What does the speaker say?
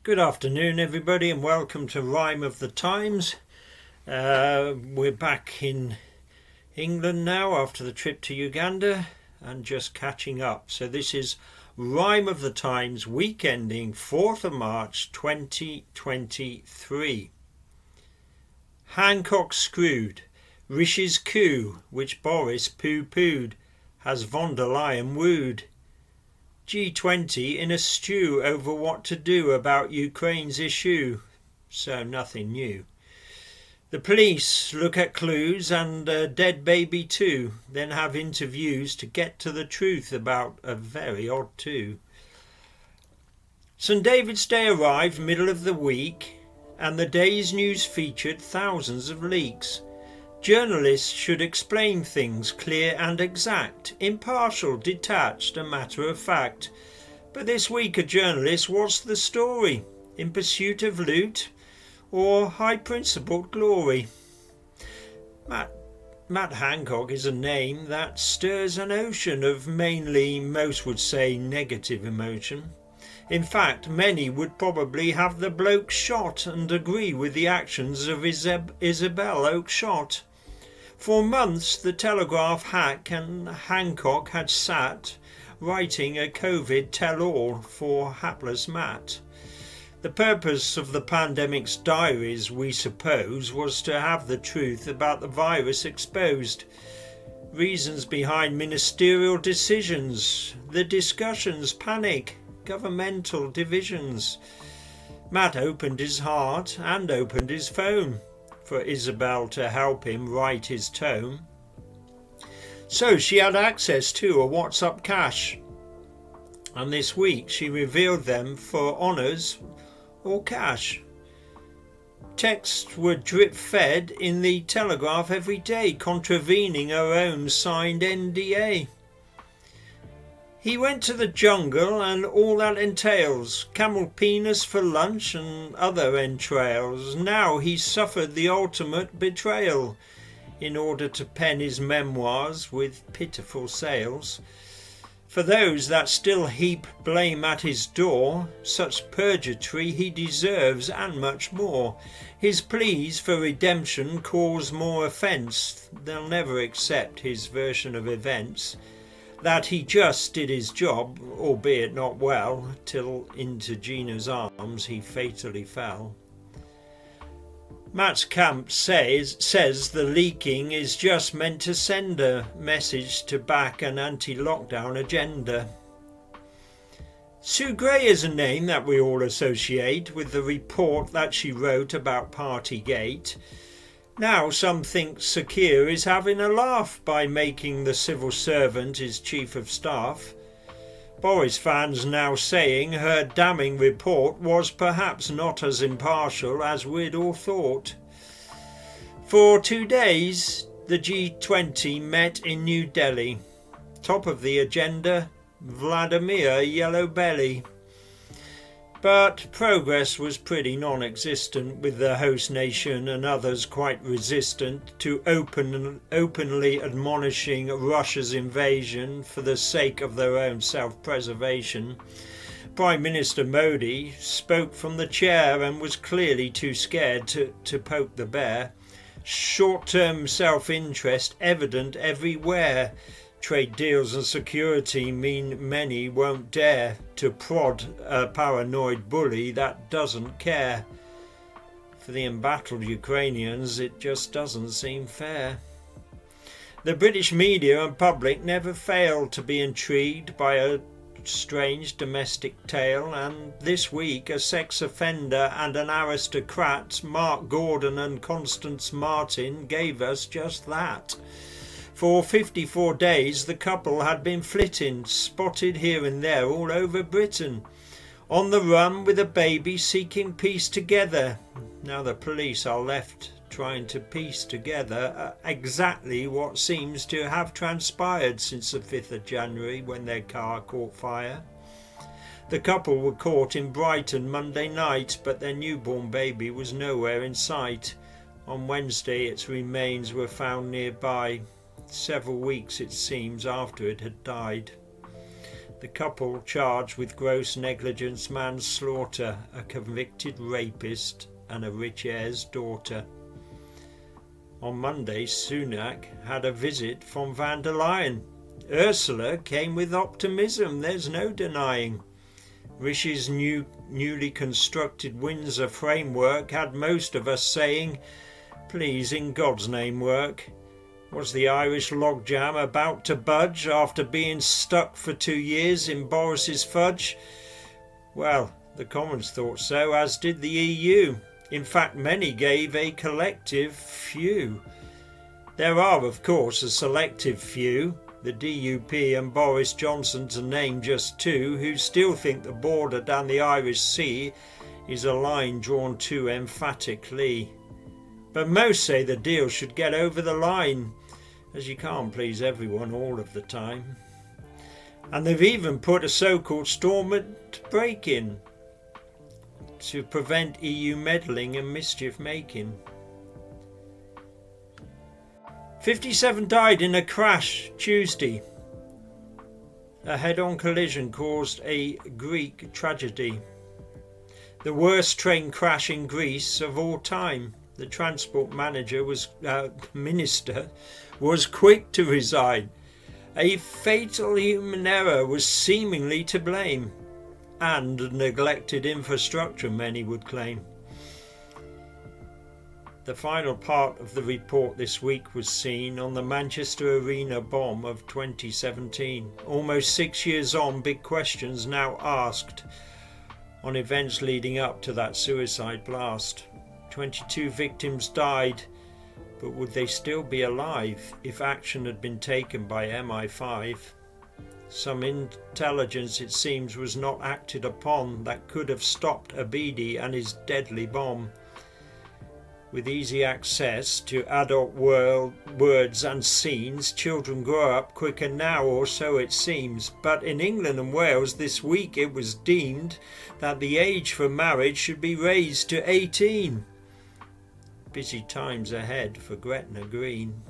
Good afternoon, everybody, and welcome to Rhyme of the Times. We're back in England now after the trip to Uganda and just catching up. So this is Rhyme of the Times, week ending 4th of March 2023. Hancock screwed. Rishi's coup, which Boris pooed, has von der Leyen wooed. G20 in a stew over what to do about Ukraine's issue, so nothing new. The police look at clues and a dead baby too, then have interviews to get to the truth about a very odd two. St David's Day arrived middle of the week, and the day's news featured thousands of leaks. Journalists should explain things clear and exact, impartial, detached, a matter of fact. But this week a journalist, what's the story? In pursuit of loot or high-principled glory? Matt Hancock is a name that stirs an ocean of mainly, most would say, negative emotion. In fact, many would probably have the bloke shot and agree with the actions of Isabel Oakeshott. For months the Telegraph hack and Hancock had sat writing a COVID tell-all for hapless Matt. The purpose of the pandemic's diaries, we suppose, was to have the truth about the virus exposed. Reasons behind ministerial decisions, the discussions, panic, governmental divisions. Matt opened his heart and opened his phone for Isabel to help him write his tome. So she had access to a WhatsApp cache, and this week she revealed them for honours or cash. Texts were drip-fed in the Telegraph every day, contravening her own signed NDA. He went to the jungle and all that entails, camel penis for lunch and other entrails. Now he suffered the ultimate betrayal in order to pen his memoirs with pitiful sales. For those that still heap blame at his door, such purgatory he deserves and much more. His pleas for redemption cause more offence. They'll never accept his version of events. That he just did his job, albeit not well, till into Gina's arms he fatally fell. Matt's camp says the leaking is just meant to send a message to back an anti-lockdown agenda. Sue Gray is a name that we all associate with the report that she wrote about Partygate. Now some think Sir Keir is having a laugh by making the civil servant his chief of staff. Boris fans now saying her damning report was perhaps not as impartial as we'd all thought. For 2 days the G20 met in New Delhi. Top of the agenda, Vladimir Yellow Belly. But progress was pretty non-existent, with the host nation and others quite resistant to openly admonishing Russia's invasion for the sake of their own self-preservation. Prime Minister Modi spoke from the chair and was clearly too scared to poke the bear. Short-term self-interest evident everywhere. Trade deals and security mean many won't dare to prod a paranoid bully that doesn't care. For the embattled Ukrainians, it just doesn't seem fair. The British media and public never fail to be intrigued by a strange domestic tale, and this week a sex offender and an aristocrat, Mark Gordon and Constance Martin, gave us just that. For 54 days the couple had been flitting, spotted here and there all over Britain, on the run with a baby seeking peace together. Now the police are left trying to piece together exactly what seems to have transpired since the 5th of January when their car caught fire. The couple were caught in Brighton Monday night, but their newborn baby was nowhere in sight. On Wednesday its remains were found nearby, several weeks it seems after it had died. The couple charged with gross negligence manslaughter, a convicted rapist and a rich heir's daughter. On Monday, Sunak had a visit from van der Leyen. Ursula came with optimism, there's no denying. Rishi's newly constructed Windsor framework had most of us saying, please, in God's name, work. Was the Irish logjam about to budge after being stuck for 2 years in Boris's fudge? Well, the Commons thought so, as did the EU. In fact, many gave a collective few. There are, of course, a selective few, the DUP and Boris Johnson to name just two, who still think the border down the Irish Sea is a line drawn too emphatically. But most say the deal should get over the line, as you can't please everyone all of the time. And they've even put a so-called Stormont break-in to prevent EU meddling and mischief making. 57 died in a crash Tuesday. A head-on collision caused a Greek tragedy. The worst train crash in Greece of all time. The transport minister was quick to resign. A fatal human error was seemingly to blame, and neglected infrastructure, many would claim. The final part of the report this week was seen on the Manchester Arena bomb of 2017. Almost 6 years on, big questions now asked on events leading up to that suicide blast. 22 victims died, but would they still be alive if action had been taken by MI5? Some intelligence, it seems, was not acted upon that could have stopped Abidi and his deadly bomb. With easy access to adult words and scenes, children grow up quicker now, or so it seems. But in England and Wales this week it was deemed that the age for marriage should be raised to 18. Busy times ahead for Gretna Green.